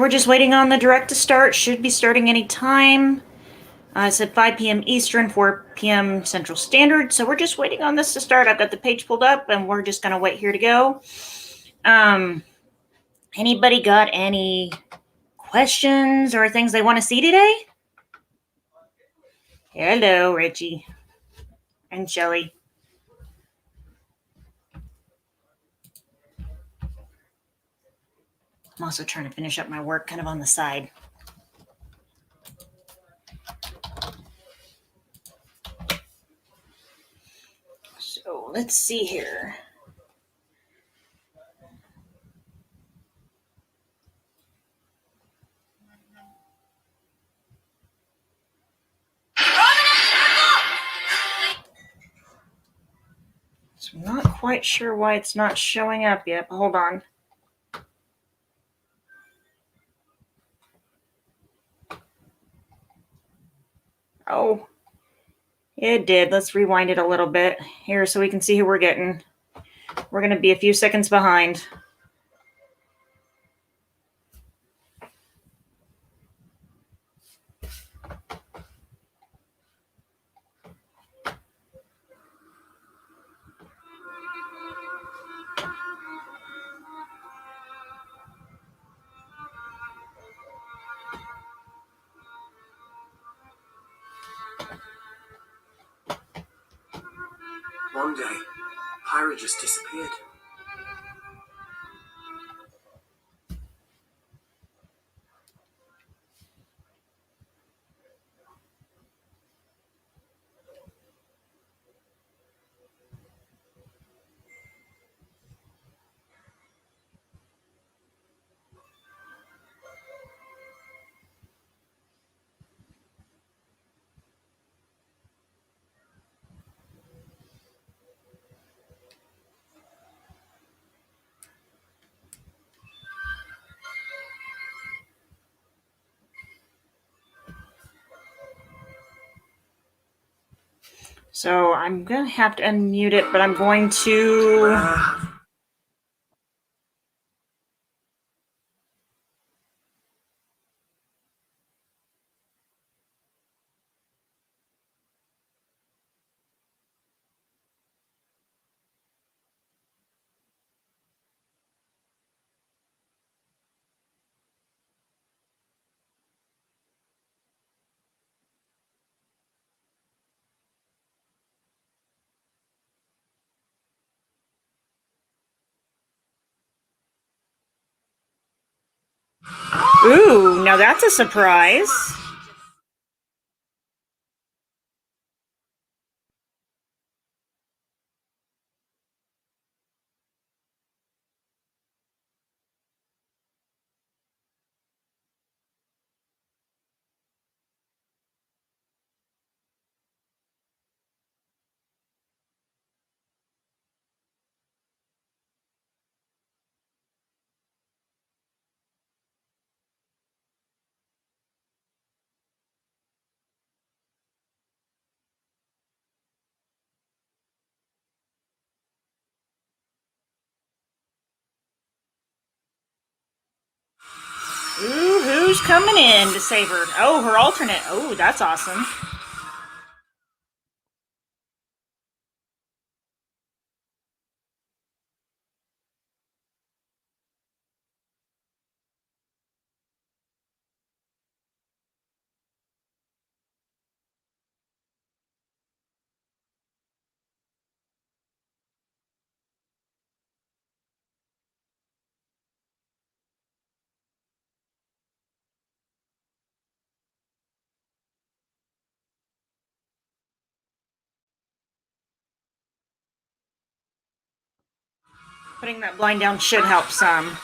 we're just waiting on the direct to start. Should be starting any time. I said 5 p.m. Eastern, 4 p.m. Central Standard. So we're just waiting on this to start. I've got the page pulled up, and we're just going to wait here to go. Anybody got any questions or things they want to see today? Hello, Richie and Shelly. I'm also trying to finish up my work kind of on the side. So let's see here. So I'm not quite sure why it's not showing up yet, but hold on. Oh, it did. Let's rewind it a little bit here so we can see who we're getting. We're going to be a few seconds behind. One day, Pyra just disappeared. So I'm going to have to unmute it, but I'm going to... Ooh, now that's a surprise. Ooh, who's coming in to save her? Oh, her alternate. Oh, that's awesome. Putting that blind down should help some.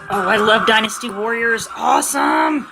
Oh, I love Dynasty Warriors. Awesome!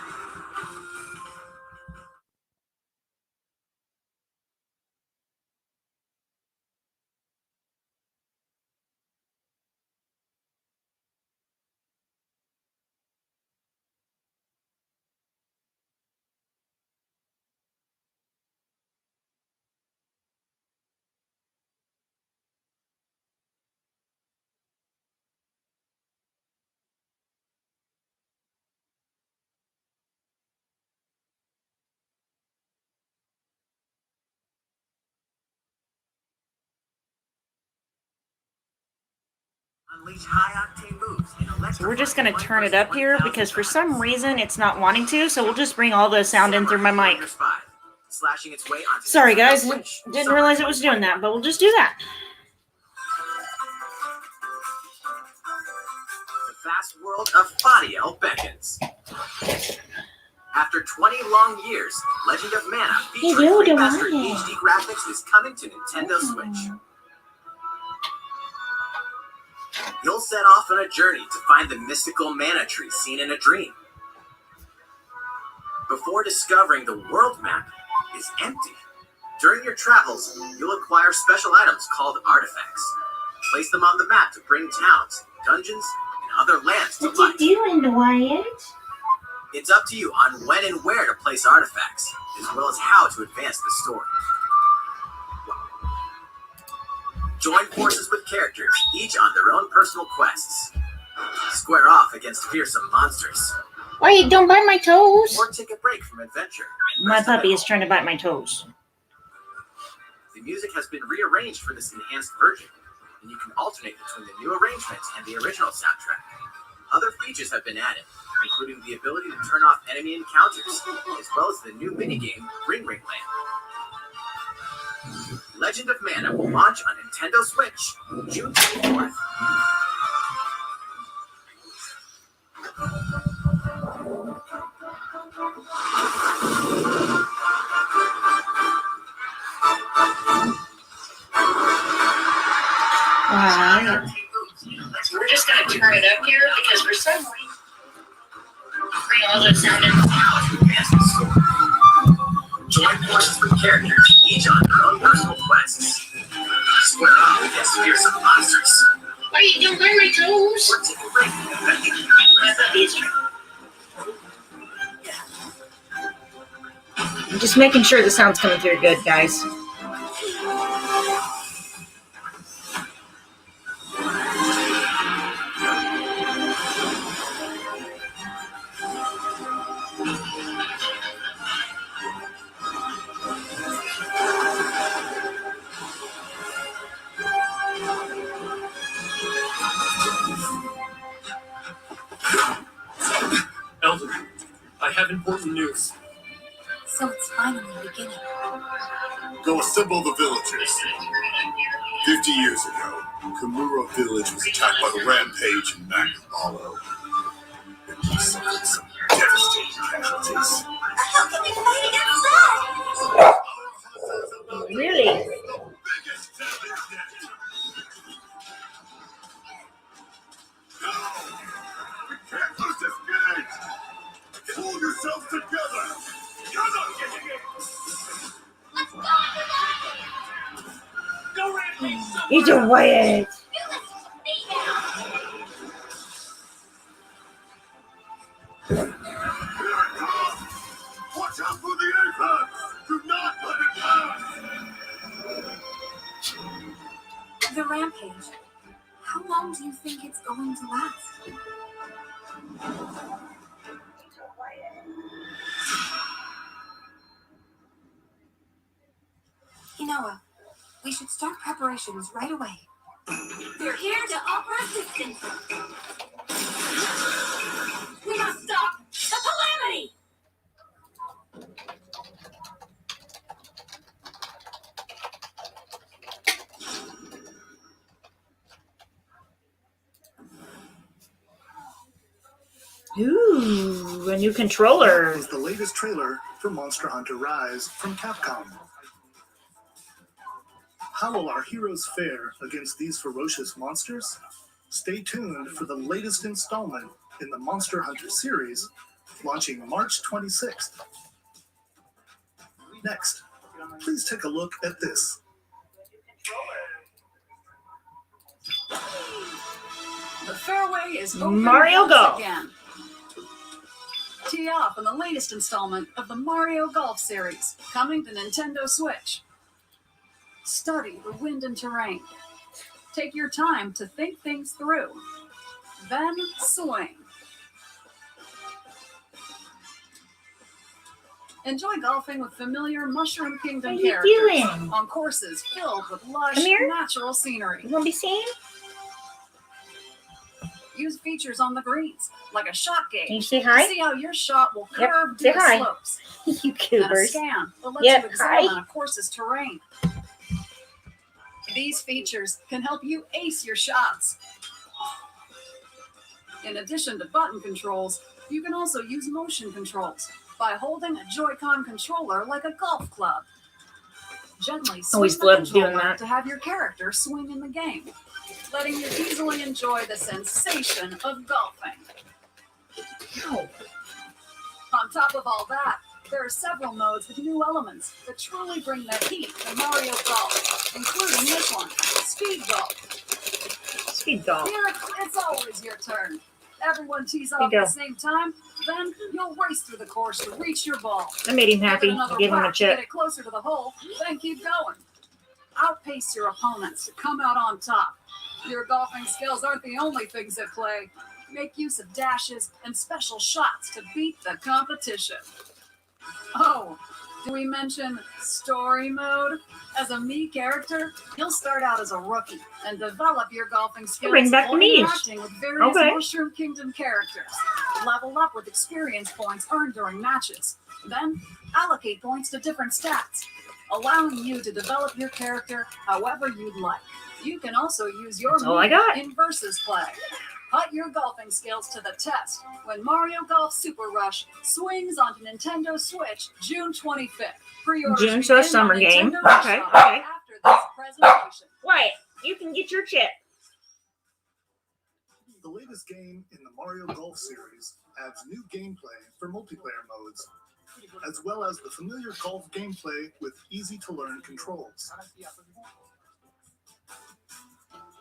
Unleash high-octane moves in So electrifying we're just going to 1 turn it versus up here 1,000 because for some times. reason it's not wanting to, so we'll just bring all the sound in through my Samurai mic. Warriors 5, slashing its way onto Sorry Nintendo guys, Switch, didn't summer realize it was doing 2021. that, but we'll just do that. The vast world of Fadiel beckons. After 20 long years, Legend of Mana featuring remastered HD graphics is coming to Nintendo Switch. You'll set off on a journey to find the mystical mana tree seen in a dream. Before discovering the world map is empty. During your travels, you'll acquire special items called artifacts. Place them on the map to bring towns, dungeons, and other lands to life. What you doing, Wyatt? It's up to you on when and where to place artifacts, as well as how to advance the story. Join forces with characters, each on their own personal quests. Square off against fearsome monsters. Wyatt, don't bite my toes. Or take a break from adventure. My puppy is trying to bite my toes. The music has been rearranged for this enhanced version, and you can alternate between the new arrangements and the original soundtrack. Other features have been added, including the ability to turn off enemy encounters, as well as the new minigame, Ring Ring Land. Legend of Mana will launch on Nintendo Switch June 24th. Wow. So we're just going to turn it up here because for some reason, bring all the sound in. Join forces with characters, each on their own personal quests. Square off against fearsome monsters. Wait, don't bite my toes. Or take a break from adventure. My puppy's trying. I'm just making sure the sound's coming through good, guys. Elder, I have important news. So it's finally beginning. Go assemble the villagers. 50 years ago, Kamura village was attacked by the rampage in Magnamalo. And we suffered some devastating casualties. How can we fight against that? Really? Biggest damage yet. No! We can't lose this game! Pull yourselves together! Let's go, everybody! Go rampage! He's a Wyatt. You listen to me now! Here it comes! Watch out for the apex! Do not let it pass! The rampage. How long do you think it's going to last? Inoa, we should start preparations right away. We're here to offer assistance. We must stop the calamity! Ooh, a new controller. Is the latest trailer for Monster Hunter Rise from Capcom. How will our heroes fare against these ferocious monsters? Stay tuned for the latest installment in the Monster Hunter series, launching March 26th. Next, please take a look at this. The fairway is open Mario once Golf. again. Tee off in the latest installment of the Mario Golf series, coming to Nintendo Switch. Study the wind and terrain. Take your time to think things through. Then swing. Enjoy golfing with familiar Mushroom Kingdom What are you characters doing? on courses filled with lush, Come here. natural scenery. You want to be seen? Use features on the greens, like a shot gauge, Can you say to hi? see how your shot will Yep, curve say due to hi. slopes. You And a goobers. scan that lets Yep, you examine hi. a course's terrain. These features can help you ace your shots. In addition to button controls, you can also use motion controls by holding a Joy-Con controller like a golf club. Gently swing Always the loved doing controller that. to have your character swing in the game, letting you easily enjoy the sensation of golfing. Ow. On top of all that, there are several modes with new elements that truly bring the heat to Mario Golf, including this one, Speed Golf. Speed golf. Here, it's always your turn. Everyone tees you off go. at the same time, then you'll race through the course to reach your ball. I made him Give it happy. another Give him a whack to get chip. it closer to the hole, then keep going. Outpace your opponents to come out on top. Your golfing skills aren't the only things at play. Make use of dashes and special shots to beat the competition. Oh, do we mention story mode? As a Mii character, you'll start out as a rookie and develop your golfing skills Bring back the while Miis. interacting with various Okay. Mushroom Kingdom characters. Level up with experience points earned during matches. Then allocate points to different stats, allowing you to develop your character however you'd like. You can also use your That's all I Mii got. in versus play. Put your golfing skills to the test when Mario Golf Super Rush swings onto Nintendo Switch June 25th. Pre-orders June, so a begin summer on game. Nintendo Okay, Shop okay. After this presentation. Wyatt, you can get your chip. The latest game in the Mario Golf series adds new gameplay for multiplayer modes, as well as the familiar golf gameplay with easy-to-learn controls.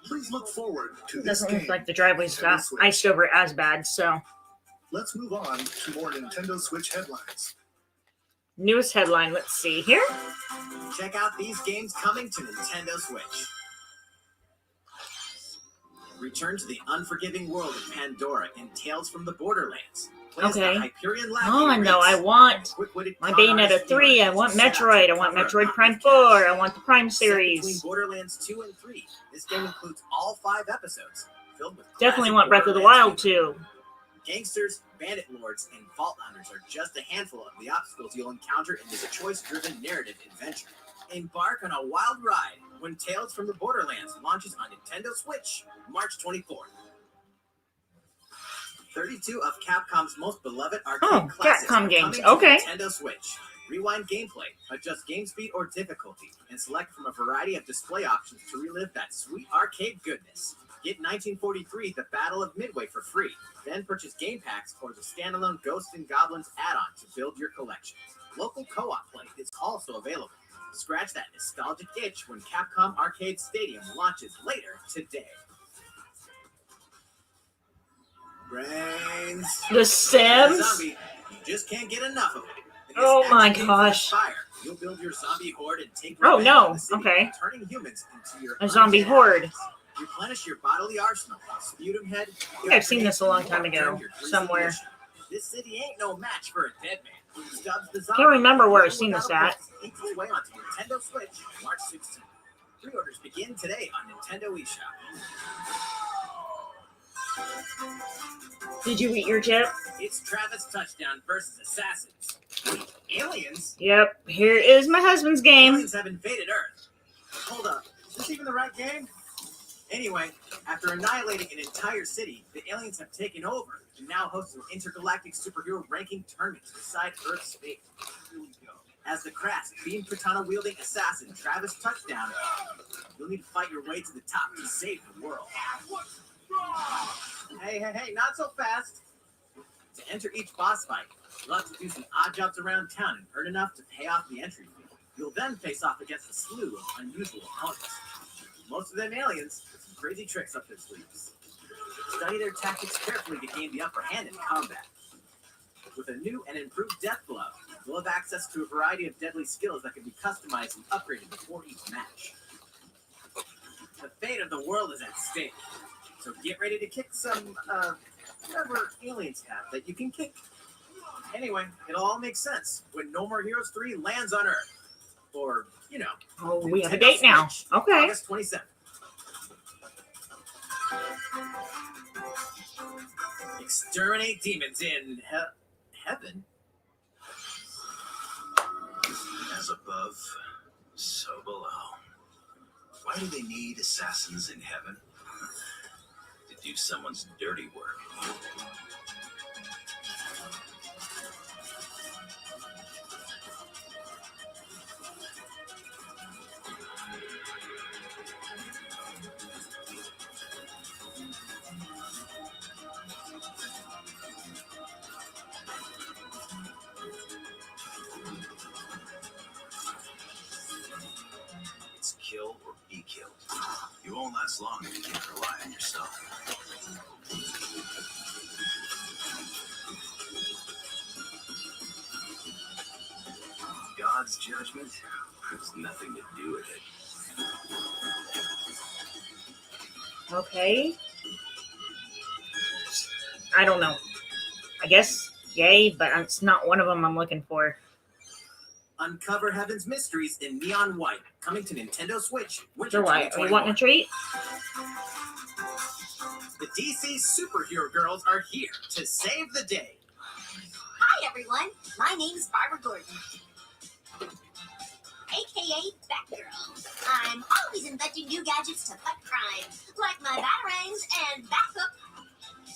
Please look forward to It this doesn't game. look like the driveway's Nintendo Switch. iced over as bad, so. Let's move on to more Nintendo Switch headlines. Newest headline, let's see here. Check out these games coming to Nintendo Switch. Return to the unforgiving world of Pandora in Tales from the Borderlands. Play as the Okay. Hyperion Oh, Lackey no, I race. want Quick-witted my con Bayonetta artist 3, I Leon want set out to Metroid, I want cover Metroid a Prime mountain 4, cast. I want the Prime Set between series. Borderlands 2 and 3. This game includes all 5 episodes, filled with Definitely classic want Breath of the Borderlands Wild humor. 2. Gangsters, bandit lords, and vault hunters are just a handful of the obstacles you'll encounter in this choice-driven narrative adventure. Embark on a wild ride when Tales from the Borderlands launches on Nintendo Switch, March 24th. 32 of Capcom's most beloved arcade Oh, classics Capcom are games, coming to okay. Nintendo Switch. Rewind gameplay, adjust game speed or difficulty, and select from a variety of display options to relive that sweet arcade goodness. Get 1943 The Battle of Midway for free. Then purchase game packs or the standalone Ghosts and Goblins add-on to build your collection. Local co-op play is also available. Scratch that nostalgic itch when Capcom Arcade Stadium launches later today. Brains. The Sims? Zombie, you just can't get enough of it. In this Oh my action game full of gosh. Fire, you'll build your zombie horde and take Oh, revenge no. on the city Okay. by turning humans into your A zombie undead horde. allies. Replenish your bodily arsenal. Sputum head. I think I've seen this a long time ago, somewhere. This city ain't no match for a dead man. Stubbs the zombie. Can't remember where I've seen this at. Eats its way onto Nintendo Switch March 16th. Pre-orders begin today on Nintendo eShop. Did you eat your chip? It's Travis Touchdown versus Assassins. Wait, aliens? Yep, here is my husband's game. Aliens have invaded Earth. Hold up, is this even the right game? Anyway, after annihilating an entire city, the aliens have taken over and now host an intergalactic superhero ranking tournament to decide Earth's fate. Here we go. As the crass, beam katana-wielding assassin Travis Touchdown, you'll need to fight your way to the top to save the world. Hey, not so fast. To enter each boss fight, you'll have to do some odd jobs around town and earn enough to pay off the entry fee. You'll then face off against a slew of unusual opponents. Most of them aliens with some crazy tricks up their sleeves. Study their tactics carefully to gain the upper hand in combat. With a new and improved death blow, you'll have access to a variety of deadly skills that can be customized and upgraded before each match. The fate of the world is at stake, so get ready to kick some, whatever aliens have that you can kick. Anyway, it'll all make sense when No More Heroes 3 lands on Earth. Or, you know. Oh, we have a Nintendo date now. Switch, Okay. August 27th. Exterminate demons in heaven. As above, so below. Why do they need assassins in heaven? To do someone's dirty work. It's kill or be killed. You won't last long if you can't rely on yourself. God's judgment has nothing to do with it. Okay. I don't know. I guess yay, but it's not one of them I'm looking for. Uncover Heaven's mysteries in neon white. Coming to Nintendo Switch. Winter Sure, why? Are you 2021. wanting a treat? The DC superhero girls are here to save the day. Hi, everyone. My name's Barbara Gordon, a.k.a. Batgirl. I'm always inventing new gadgets to fight crime, like my batarangs and Bathook.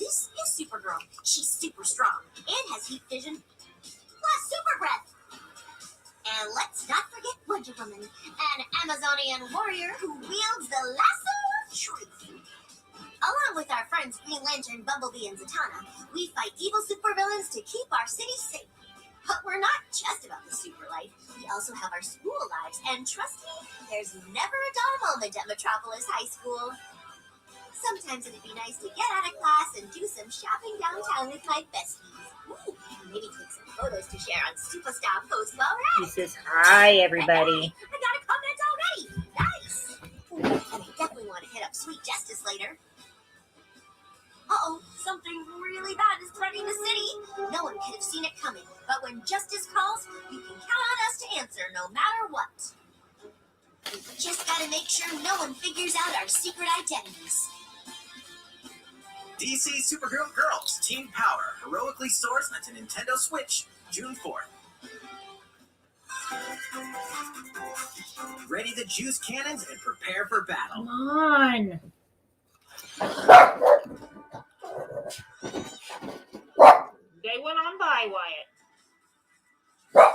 This is Supergirl. She's super strong and has heat vision, plus super breath. And let's not forget Wonder Woman, an Amazonian warrior who wields the lasso of truth. Along with our friends Green Lantern, Bumblebee, and Zatanna, we fight evil supervillains to keep our city safe. But we're not just about the super life. We also have our school lives, and trust me, there's never a dull moment at Metropolis High School. Sometimes it'd be nice to get out of class and do some shopping downtown with my besties. Ooh, maybe take some photos to share on Superstar Post while we're He at it. says, hi, everybody. I got a comment already. Nice. Ooh, and I definitely want to hit up Sweet Justice later. Uh-oh, something really bad is threatening the city. No one could have seen it coming, but when justice calls, you can count on us to answer no matter what. We just gotta make sure no one figures out our secret identities. DC Superhero Girls Team Power heroically soars onto Nintendo Switch June 4th. Ready to juice cannons and prepare for battle. Come on. They went on by, Wyatt.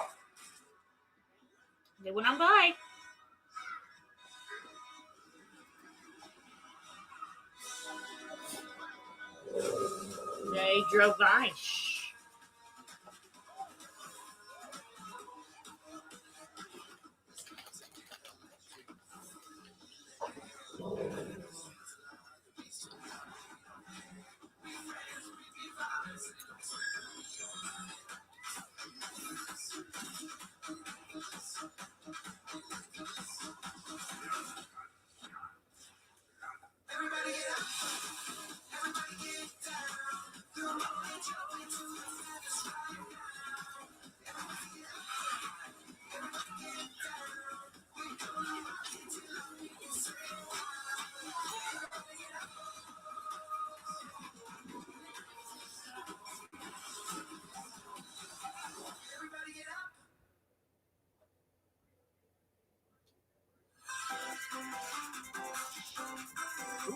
They went on by. They drove by. Shh.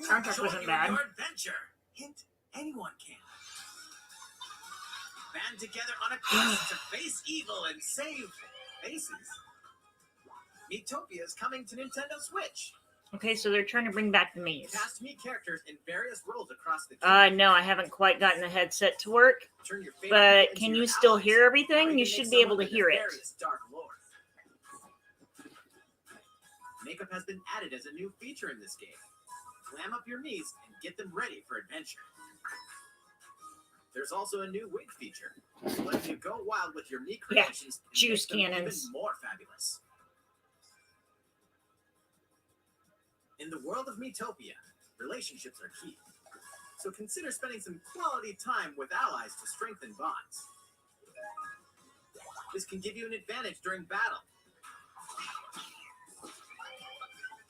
Soundtrack wasn't bad. Your adventure. Hint, anyone can. Band together on a quest to face evil and save faces. Miitopia is coming to Nintendo Switch. Okay, so they're trying to bring back the maze. Cast me characters in various roles across the kingdom. No, I haven't quite gotten the headset to work. Turn your favorite But people can into you your still allies, hear or everything? can You make should be able to someone hear it. nefarious Dark Lord. Makeup has been added as a new feature in this game. Glam up your Miis and get them ready for adventure. There's also a new wig feature, letting you go wild with your Mii creations and juice make them cannons. even more fabulous. In the world of Miitopia, relationships are key. So consider spending some quality time with allies to strengthen bonds. This can give you an advantage during battle.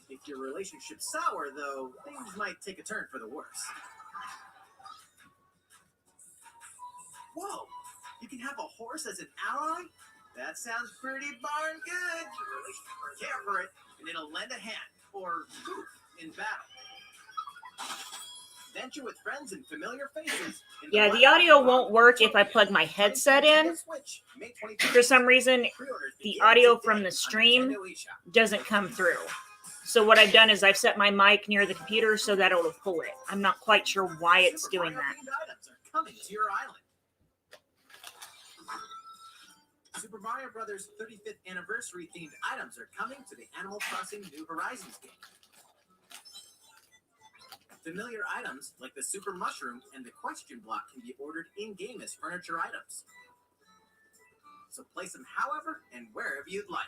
If your relationship's sour, though, things might take a turn for the worse. Whoa! You can have a horse as an ally? That sounds pretty darn good. Care for it, and it'll lend a hand, or poof, in battle. Venture with friends and familiar faces. Yeah, the audio won't work if I plug my headset in. For some reason, the audio from the stream doesn't come through. So what I've done is I've set my mic near the computer so that it'll pull it. I'm not quite sure why it's doing that. Items are coming to your island. Super Mario Bros. 35th anniversary themed items are coming to the Animal Crossing New Horizons game. Familiar items like the Super Mushroom and the Question Block can be ordered in-game as furniture items. So place them however and wherever you'd like.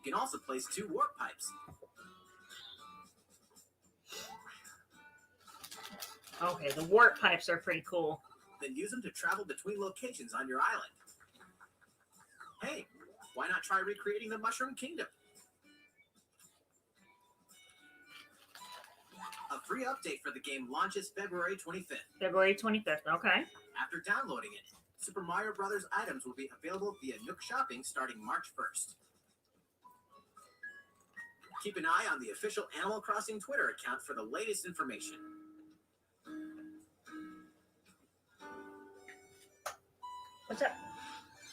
You can also place 2 warp pipes. Okay, the warp pipes are pretty cool. Then use them to travel between locations on your island. Hey, why not try recreating the Mushroom Kingdom? A free update for the game launches February 25th. February 25th, okay. After downloading it, Super Mario Bros. Items will be available via Nook Shopping starting March 1st. Keep an eye on the official Animal Crossing Twitter account for the latest information. What's up?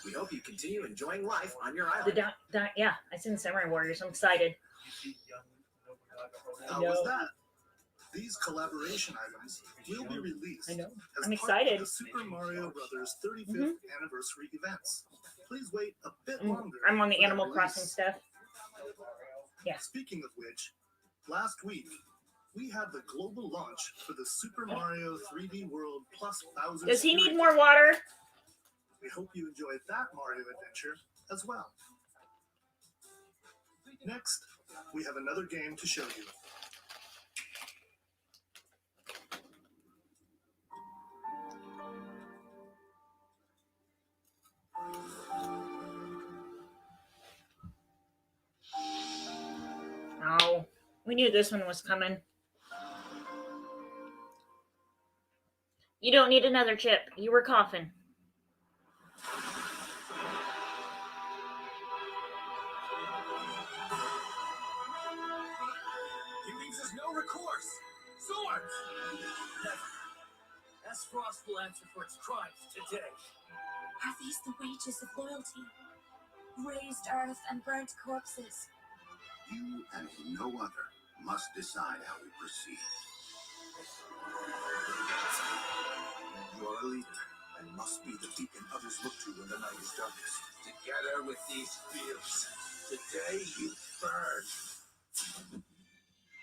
We hope you continue enjoying life on your island. Yeah, I seen Samurai Warriors. I'm excited. How was that? These collaboration items will be released I know. as I'm part excited. of the Super Mario Bros. 35th anniversary events. Please wait a bit longer. I'm on the for their Animal release. Crossing stuff. Yeah. Speaking of which, last week we had the global launch for the Super Mario 3D World plus Bowser's Does he need Fury. more water? We hope you enjoyed that Mario adventure as well. Next, we have another game to show you. Oh, we knew this one was coming. You don't need another chip. You were coughing. He leaves us no recourse. Swords! Never. Frost will answer for its crimes today. Are these the wages of loyalty? Raised earth and burnt corpses. You and no other must decide how we proceed. You are a leader and must be the beacon others look to when the night is darkest. Together with these fields, today you burn.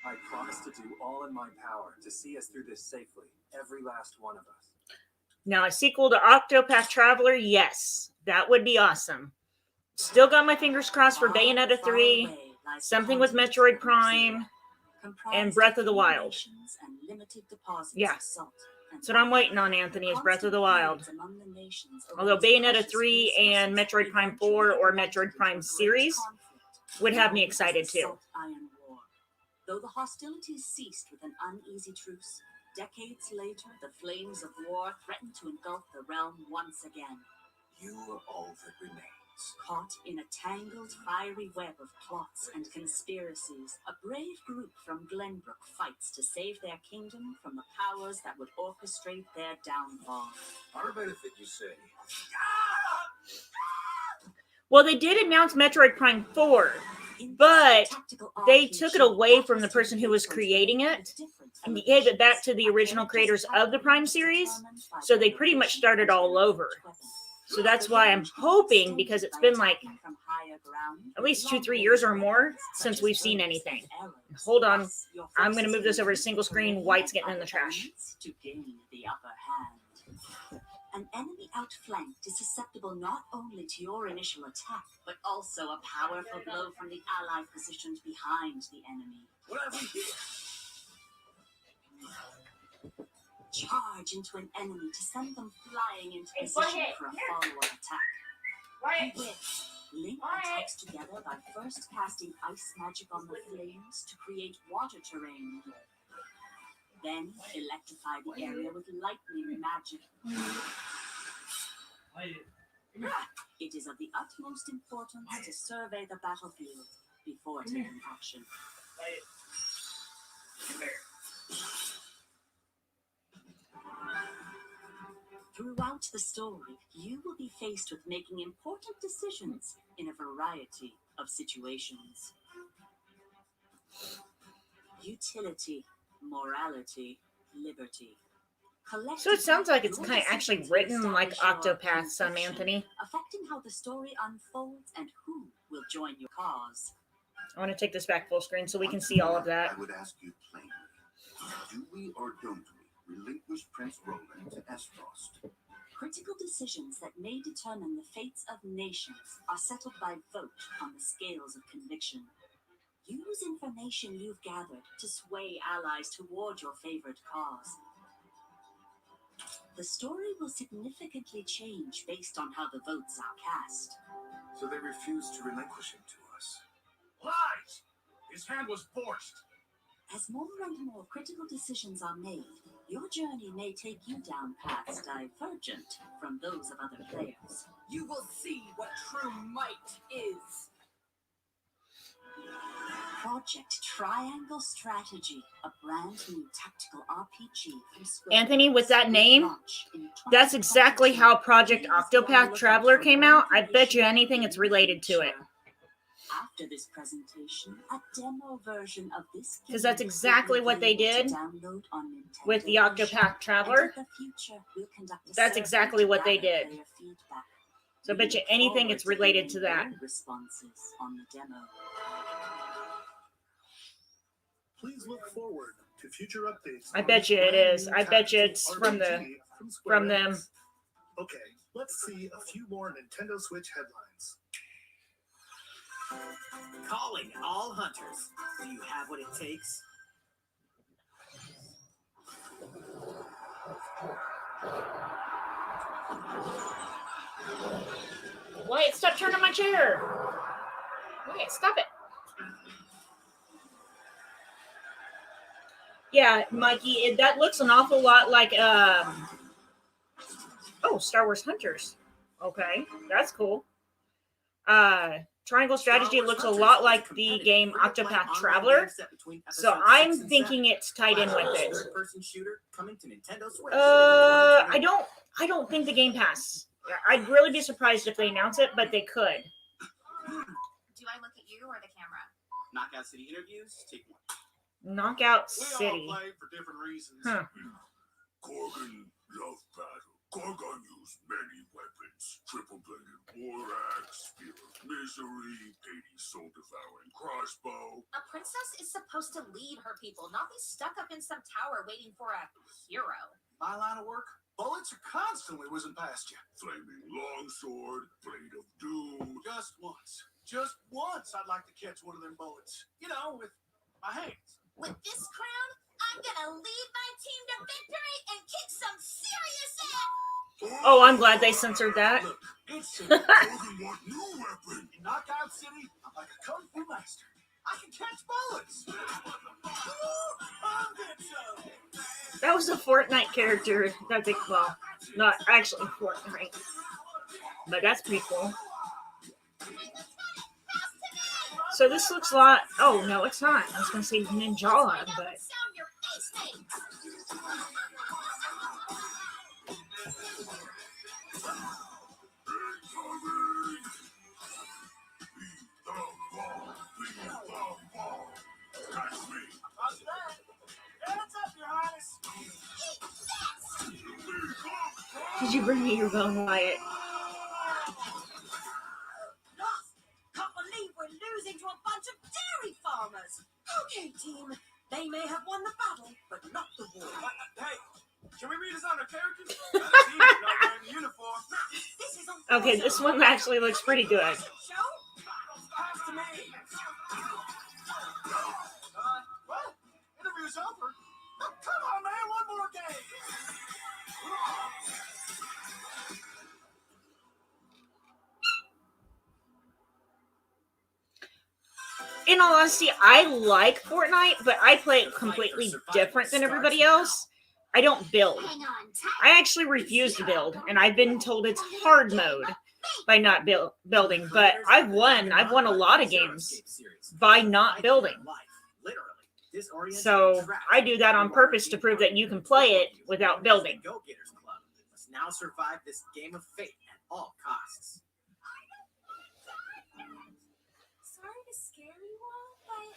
I promise to do all in my power to see us through this safely, every last one of us. Now, a sequel to Octopath Traveler, yes, that would be awesome. Still got my fingers crossed for Bayonetta 3, something with Metroid Prime, and Breath of the Wild. Yeah, that's what I'm waiting on, Anthony, is Breath of the Wild. Although Bayonetta 3 and Metroid Prime 4 or Metroid Prime series would have me excited too. Though the hostilities ceased with an uneasy truce, decades later, the flames of war threatened to engulf the realm once again. You are all that remains. Caught in a tangled, fiery web of plots and conspiracies, a brave group from Glenbrook fights to save their kingdom from the powers that would orchestrate their downfall. Our benefit, you say? Well, they did announce Metroid Prime 4, But they took it away from the person who was creating it and gave it back to the original creators of the Prime series. So they pretty much started all over. So that's why I'm hoping, because it's been like at least 2-3 years or more since we've seen anything. Hold on. I'm going to move this over to single screen. White's getting in the trash. To gain the upper hand. An enemy outflanked is susceptible not only to your initial attack, but also a powerful blow from the ally positioned behind the enemy. What have we here? Charge into an enemy to send them flying into position for a follow-up attack. Link attacks together by first casting ice magic on the flames to create water terrain. Then electrify the area with lightning magic. It is of the utmost importance to survey the battlefield before taking action. Throughout the story, you will be faced with making important decisions in a variety of situations. Utility, morality, liberty. So it sounds like it's kind of actually written like Octopath, Anthony. Affecting how the story unfolds and who will join your cause. I want to take this back full screen so we can see all of that. I would ask you plainly, do we or don't we relinquish Prince Roland to Esfrost? Critical decisions that may determine the fates of nations are settled by vote on the scales of conviction. Use information you've gathered to sway allies toward your favorite cause. The story will significantly change based on how the votes are cast. So they refuse to relinquish him to us. Lies! His hand was forced. As more and more critical decisions are made, your journey may take you down paths divergent from those of other players. You will see what true might is. Project Triangle Strategy, a brand new tactical RPG from Square Anthony, with that Enix, name, will launch in that's exactly 2022. how Project Please Octopath go look Traveler out for came more out. I bet you information anything in it's the related to it. future. After this presentation, a demo version of this game 'Cause that's exactly will be what they available to did download on Nintendo with the eShop. Octopath Traveler. And in the future, we'll conduct a That's survey exactly to what they gather did. player feedback. So I bet you We look anything forward it's related to hearing that. your responses on the demo. Please look forward to future updates. I on bet this you it brand is. new I bet you tactical it's from RPG Square from them. Enix. Okay, let's see a few more Nintendo Switch headlines. Calling all hunters. Do you have what it takes? Wait, stop turning my chair. Wait, stop it. Yeah, Mikey, that looks an awful lot like oh, Star Wars Hunters. Okay, that's cool. Triangle Strategy looks a lot like the game Octopath Traveler. So I'm thinking it's tied in with it. Third-person shooter coming to Nintendo Switch. I don't think the Game Pass. I'd really be surprised if they announce it, but they could. Do I look at you or the camera? Knockout City interviews. Take one. Knockout We all City. play for different reasons. Huh. Gorgon loved battle. Gorgon used many weapons. Triple-bladed war axe, spear of misery, Hades' soul-devouring crossbow. A princess is supposed to lead her people, not be stuck up in some tower waiting for a hero. My line of work? Bullets are constantly whizzing past you. Flaming longsword, blade of doom. Just once I'd like to catch one of them bullets. You know, with my hands. With this crown, I'm gonna lead my team to victory and kick some serious ass! Oh, I'm glad they censored that. Look, it's Gorgon want new weapon. in Knockout City, I'm like a kung fu master. I can catch bullets. I'll get some. That was a Fortnite character. I think, well, not actually Fortnite, but that's pretty cool. So this looks a lot. Oh no, it's not. I was gonna say Ninjala, but Sound your face makes. Did you bring me your bone, Wyatt? Can't believe we're losing to a bunch of dairy farmers. Okay, team. They may have won the battle, but not the war. Hey, can we redesign our characters? Team's not wearing uniform. This is Okay, this one actually looks pretty good. Show? Pass to me. What? Interview's over. Oh, come on, man. One more game. In all honesty, I like Fortnite, but I play it completely different than everybody else. I don't build. Hang on tight. I actually refuse to build, and I've been told it's hard mode by not building. But I've won a lot of games by not building. So I do that on purpose to prove that you can play it without building. Go-Getters Club must now survive this game of fate at all costs. Sorry to scare you all, but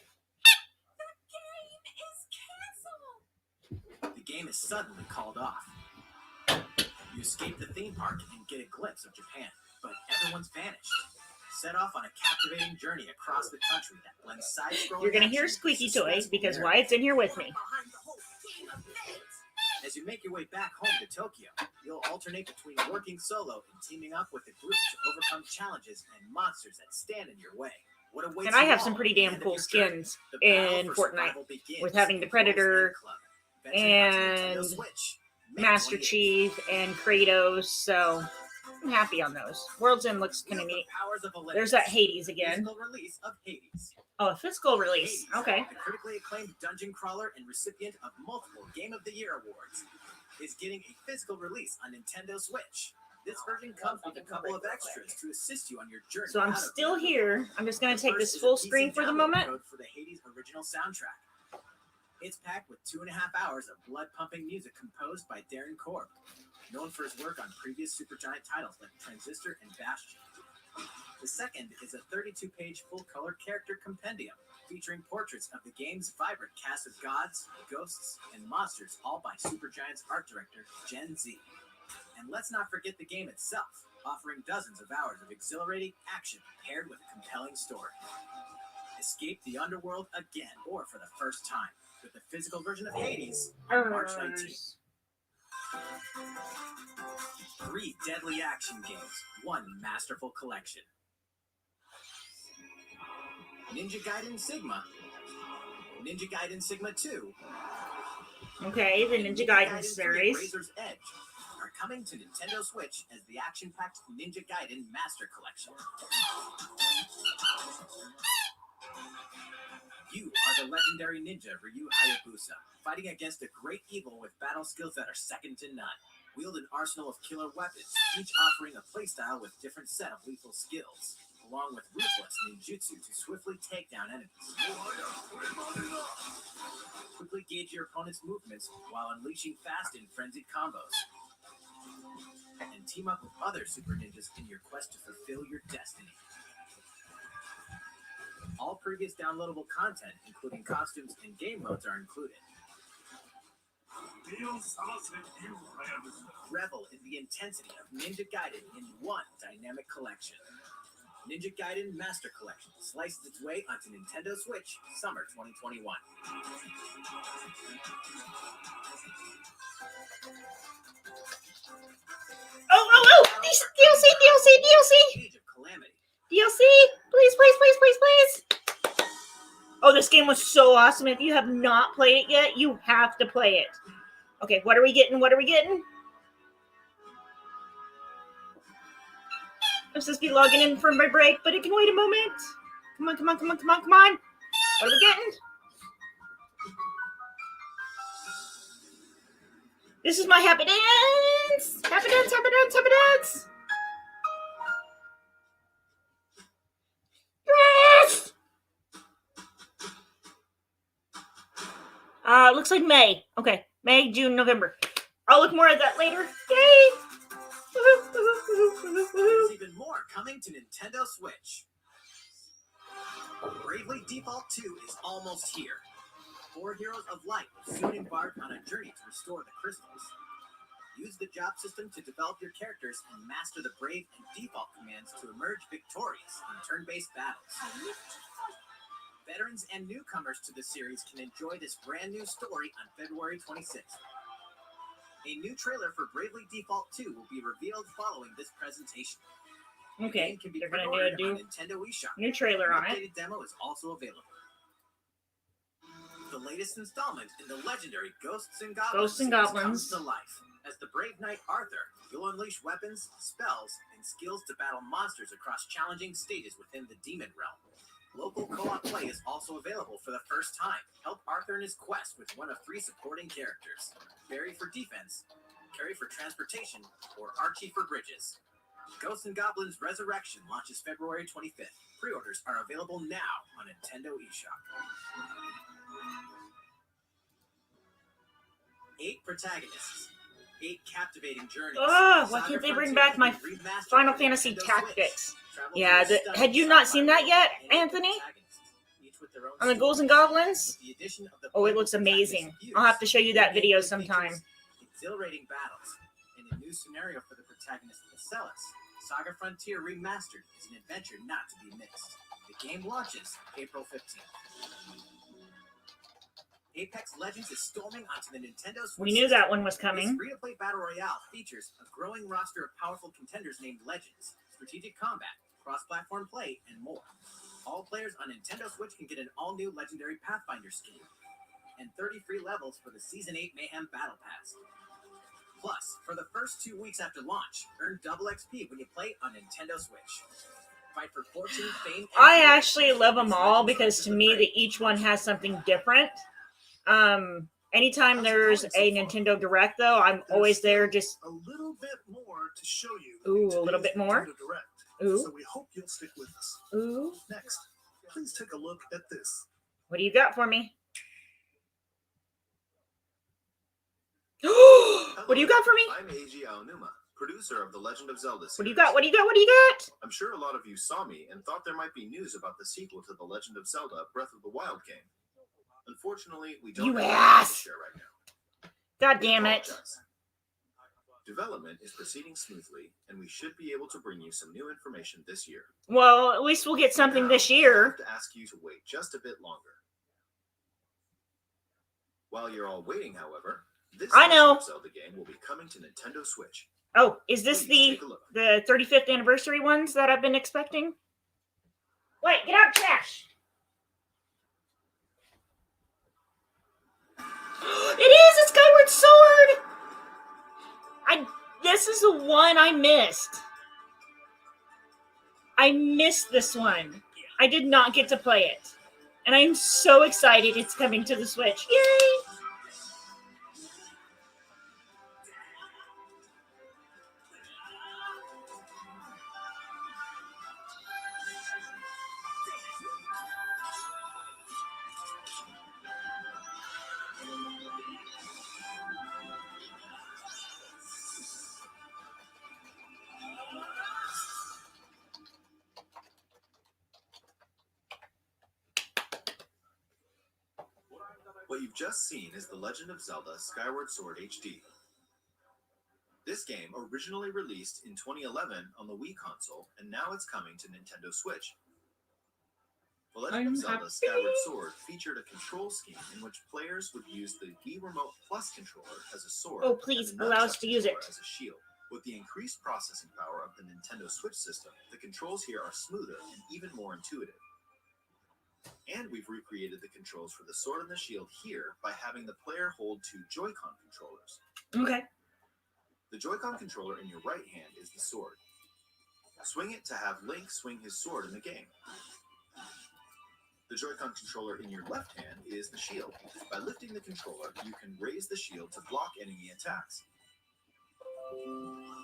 the game is canceled. The game is suddenly called off. You escape the theme park and get a glimpse of Japan, but everyone's vanished. Set off on a captivating journey across the country that blends side-scrolling. You're gonna hear action, squeaky suspense, toys because and Wyatt's in here with me. Behind the whole game of fate. As you make your way back home to Tokyo, you'll alternate between working solo and teaming up with a group to overcome challenges and monsters that stand in your way. What awaits And I you have all some pretty at the damn end of cool your journey? skins The battle in for Fortnite, survival begins with having the in World's End Predator Club. Venturing onto Nintendo and Switch, May Master 28th. Chief and Kratos, so I'm happy on those. World's End looks kind of Wield the neat. powers of Olympus. There's that Hades again. Physical release of Hades. Oh, a physical release. Hades, Okay. the critically acclaimed dungeon crawler and recipient of multiple Game of the Year awards, is getting a physical release on Nintendo Switch. This version comes with a couple of extras to assist you on your journey. So I'm out of still the here. I'm just going The to take first this is a full PC screen for the download moment. code for the Hades original soundtrack. It's packed with 2.5 hours of blood-pumping music composed by Darren Korb, known for his work on previous Supergiant titles like Transistor and Bastion. The second is a 32-page full-color character compendium featuring portraits of the game's vibrant cast of gods, ghosts, and monsters, all by Supergiant's art director, Gen Z. And let's not forget the game itself, offering dozens of hours of exhilarating action paired with a compelling story. Escape the underworld again, or for the first time, with the physical version of Hades on March 19th. 3 deadly action games, 1 masterful collection. Ninja Gaiden Sigma, Ninja Gaiden Sigma 2, Okay, the and Ninja Gaiden 3 series. Razor's Edge are coming to Nintendo Switch as the action-packed Ninja Gaiden Master Collection. You are the legendary ninja Ryu Hayabusa, fighting against a great evil with battle skills that are second to none. Wield an arsenal of killer weapons, each offering a playstyle with different set of lethal skills, along with ruthless ninjutsu to swiftly take down enemies. Quickly gauge your opponent's movements while unleashing fast and frenzied combos. And team up with other super ninjas in your quest to fulfill your destiny. All previous downloadable content, including costumes and game modes, are included. Revel in the intensity of Ninja Gaiden in one dynamic collection. Ninja Gaiden Master Collection slices its way onto Nintendo Switch summer 2021. Oh! DLC! Age of Calamity. DLC! Please! Oh, this game was so awesome. If you have not played it yet, you have to play it. Okay, what are we getting? I'm supposed to be logging in for my break, but it can wait a moment. Come on. What are we getting? This is my happy dance! Happy dance! Yes! Looks like May. Okay, May, June, November. I'll look more at that later. Yay! There's even more coming to Nintendo Switch. Bravely Default 2 is almost here. 4 heroes of light will soon embark on a journey to restore the crystals. Use the job system to develop your characters and master the brave and default commands to emerge victorious in turn-based battles. Veterans and newcomers to the series can enjoy this brand new story on February 26th. A new trailer for Bravely Default 2 will be revealed following this presentation. Okay, Can be they're gonna pre-ordered do on Nintendo eShop. new trailer on An it. updated demo is also available. The latest installment in the legendary Ghosts and Goblins series comes to life. As the brave knight Arthur, you'll unleash weapons, spells, and skills to battle monsters across challenging stages within the demon realm. Local co-op play is also available for the first time. Help Arthur in his quest with one of 3 supporting characters: Barry for defense, Carrie for transportation, or Archie for bridges. Ghosts and Goblins Resurrection launches February 25th. Pre-orders are available now on Nintendo eShop. 8 protagonists. 8 captivating journeys. Oh, why can't they bring back my Final Fantasy Tactics? Yeah, had you not seen that yet, Anthony? On the Ghouls and Goblins? Oh, it looks amazing. I'll have to show you that video sometime. Exhilarating battles and a new scenario for the protagonist Marcellus. Saga Frontier Remastered is an adventure not to be missed. The game launches April 15th. Apex Legends is storming onto the Nintendo Switch. We knew that one was This coming. free-to-play battle royale features a growing roster of powerful contenders named Legends, strategic combat, cross-platform play, and more. All players on Nintendo Switch can get an all-new Legendary Pathfinder skin and 30 free levels for the Season 8 Mayhem Battle Pass. Plus, for the first 2 weeks after launch, earn double XP when you play on Nintendo Switch. Fight for fortune, fame, and I actually love them all because to me, each one has something different. Anytime there's a Nintendo Direct, though, I'm always there just... A little bit more to show you. Ooh, a little bit more? Nintendo Direct. Ooh. So we hope you'll stick with us. Ooh. Next, please take a look at this. What do you got for me? What do you got for me? I'm Eiji Aonuma, producer of the Legend of Zelda series. What do you got? What do you got? What do you got? I'm sure a lot of you saw me and thought there might be news about the sequel to the Legend of Zelda Breath of the Wild game. Unfortunately, we don't You have anything ass! to share right now. God We damn it. apologize. Development is proceeding smoothly, and we should be able to bring you some new information this year. Well, at least we'll get something Now, this I year. have to ask you to wait just a bit longer. While you're all waiting, however, this I know. Legend of Zelda game will be coming to Nintendo Switch. Oh, is this Please take a look. the 35th anniversary ones that I've been expecting? Wait, get out, trash! It is a Skyward Sword! This is the one I missed. I missed this one. I did not get to play it. And I'm so excited it's coming to the Switch. Yay! What you've just seen is The Legend of Zelda Skyward Sword HD. This game originally released in 2011 on the Wii console, and now it's coming to Nintendo Switch. The Legend of Zelda Skyward Sword featured a control scheme in which players would use the Wii Remote Plus controller as a sword. Oh, please, and the allow us Nunchuck to use it. controller as a shield. With the increased processing power of the Nintendo Switch system, the controls here are smoother and even more intuitive. And we've recreated the controls for the sword and the shield here by having the player hold 2 Joy-Con controllers. Okay. The Joy-Con controller in your right hand is the sword. Swing it to have Link swing his sword in the game. The Joy-Con controller in your left hand is the shield. By lifting the controller, you can raise the shield to block enemy attacks.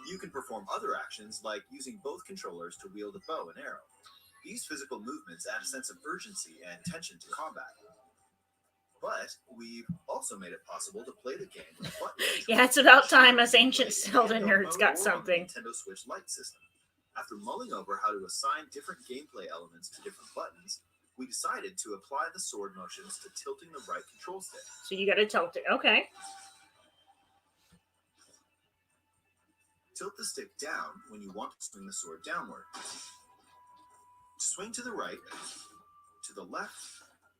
You can perform other actions like using both controllers to wield a bow and arrow. These physical movements add a sense of urgency and tension to combat. But we've also made it possible to play the game with button controls. Yeah, it's about time us ancient Zelda nerds got something. Nintendo Switch Lite system. After mulling over how to assign different gameplay elements to different buttons, we decided to apply the sword motions to tilting the right control stick. So you gotta tilt it. Okay. Tilt the stick down when you want to swing the sword downward. To swing to the right, to the left,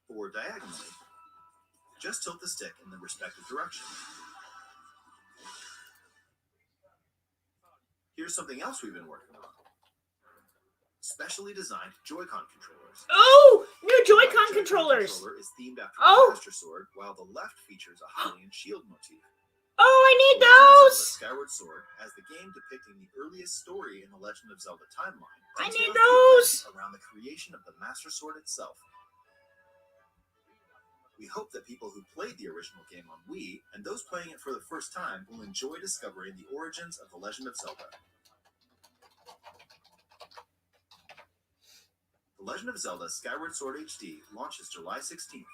or diagonally, just tilt the stick in the respective direction. Here's something else we've been working on. Specially designed Joy-Con controllers. Oh, new The right Joy-Con controllers. controller is themed after Oh. the Master Sword, while the left features a Hylian shield motif. Oh, I need Legend of Zelda those. Skyward Sword, as the game depicting the earliest story in the Legend of Zelda timeline, I need details the those. events around the creation of the Master Sword itself. We hope that people who played the original game on Wii and those playing it for the first time will enjoy discovering the origins of the Legend of Zelda. The Legend of Zelda Skyward Sword HD launches July 16th.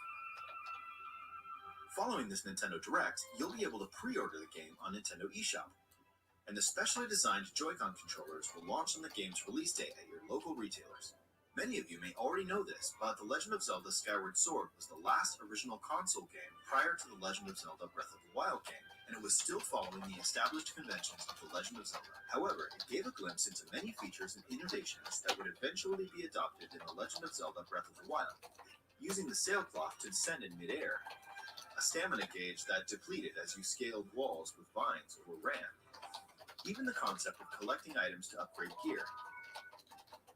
Following this Nintendo Direct, you'll be able to pre-order the game on Nintendo eShop. And the specially designed Joy-Con controllers will launch on the game's release date at your local retailers. Many of you may already know this, but The Legend of Zelda Skyward Sword was the last original console game prior to The Legend of Zelda Breath of the Wild game, and it was still following the established conventions of The Legend of Zelda. However, it gave a glimpse into many features and innovations that would eventually be adopted in The Legend of Zelda Breath of the Wild. Using the sailcloth to descend in midair, a stamina gauge that depleted as you scaled walls with vines or ran, even the concept of collecting items to upgrade gear.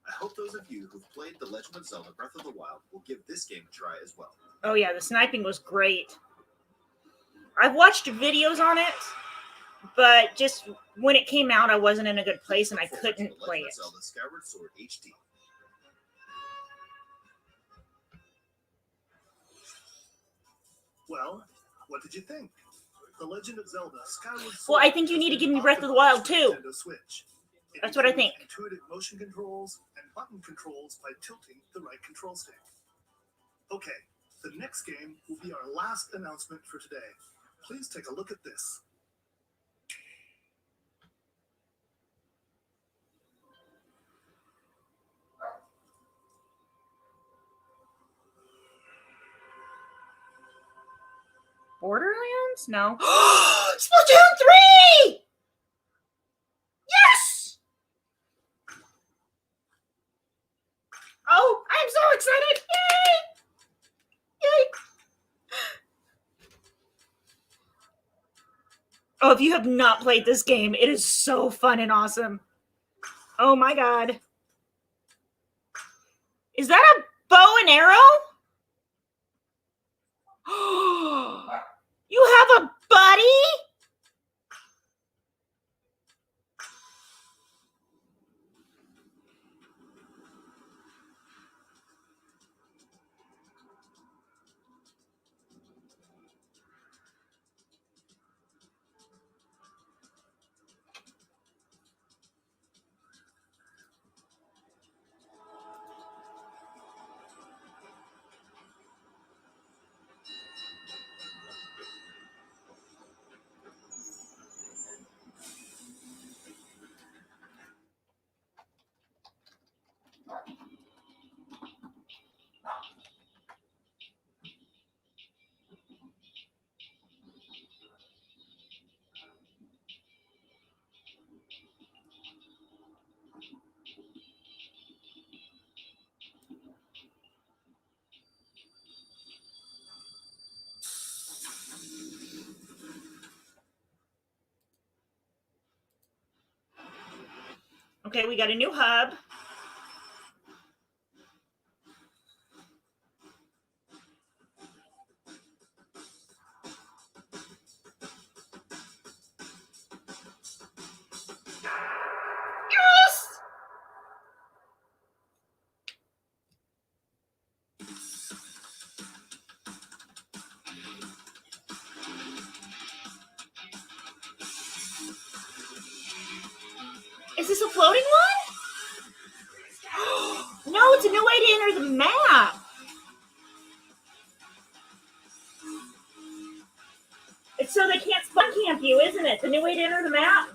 I hope those of you who've played The Legend of Zelda Breath of the Wild will give this game a try as well. Oh yeah, the sniping was great. I've watched videos on it, but just when it came out, I wasn't in a good place and I Look forward to couldn't The play Legend it. of Zelda Skyward Sword HD. Well, what did you think? The Legend of Zelda Skyward Sword. Well, I think you need to give me Breath of the Wild too. Nintendo Switch. It That's what I includes think. Intuitive motion controls and button controls by tilting the right control stick. Okay, the next game will be our last announcement for today. Please take a look at this. Borderlands? No. Splatoon 3! Yes! Oh, I'm so excited! Yay! Yay! Oh, if you have not played this game, it is so fun and awesome. Oh my god. Is that a bow and arrow? You have a buddy? Okay, we got a new hub. Yes! Is this a floating one? No, it's a new way to enter the map. It's so they can't spawn camp you, isn't it? The new way to enter the map.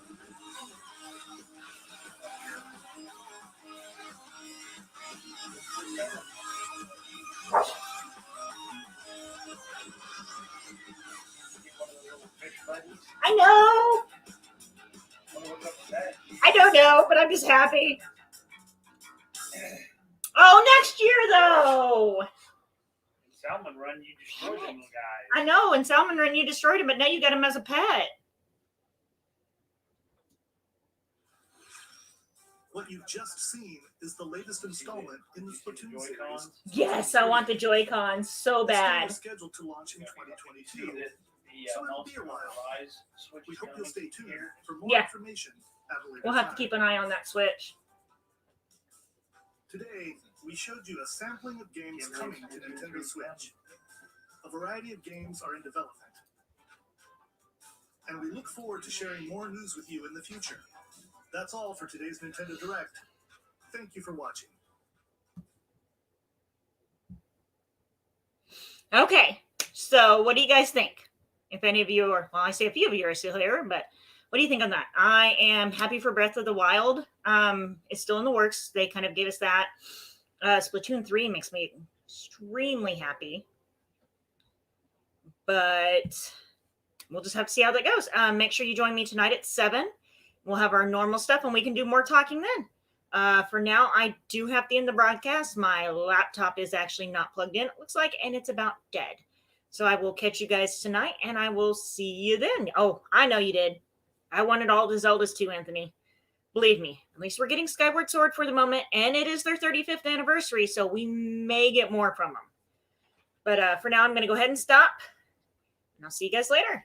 I know. I don't know, but I'm just happy. Oh, next year though. Salmon Run, you destroyed them little guys. I know, in Salmon Run you destroyed him, but now you got him as a pet. What you've just seen is the latest installment in the Splatoon series. Yes, I want the Joy-Cons so This game bad. is scheduled to launch in 2022. The So it'll mouse be a while. eyes switch We is hope gonna you'll be stay tuned here. for more Yeah. information at a later We'll have to time. keep an eye on that Switch. Today, we showed you a sampling of games coming to Nintendo Switch. A variety of games are in development. And we look forward to sharing more news with you in the future. That's all for today's Nintendo Direct. Thank you for watching. Okay, so what do you guys think? If any of you are, well, I say a few of you are still here, but what do you think on that? I am happy for Breath of the Wild. It's still in the works. They kind of gave us that. Splatoon 3 makes me extremely happy. But we'll just have to see how that goes. Make sure you join me tonight at 7. We'll have our normal stuff, and we can do more talking then. For now, I do have to end the broadcast. My laptop is actually not plugged in, it looks like, and it's about dead. So I will catch you guys tonight, and I will see you then. Oh, I know you did. I wanted all the Zeldas too, Anthony. Believe me, at least we're getting Skyward Sword for the moment, and it is their 35th anniversary, so we may get more from them. But for now, I'm going to go ahead and stop, and I'll see you guys later.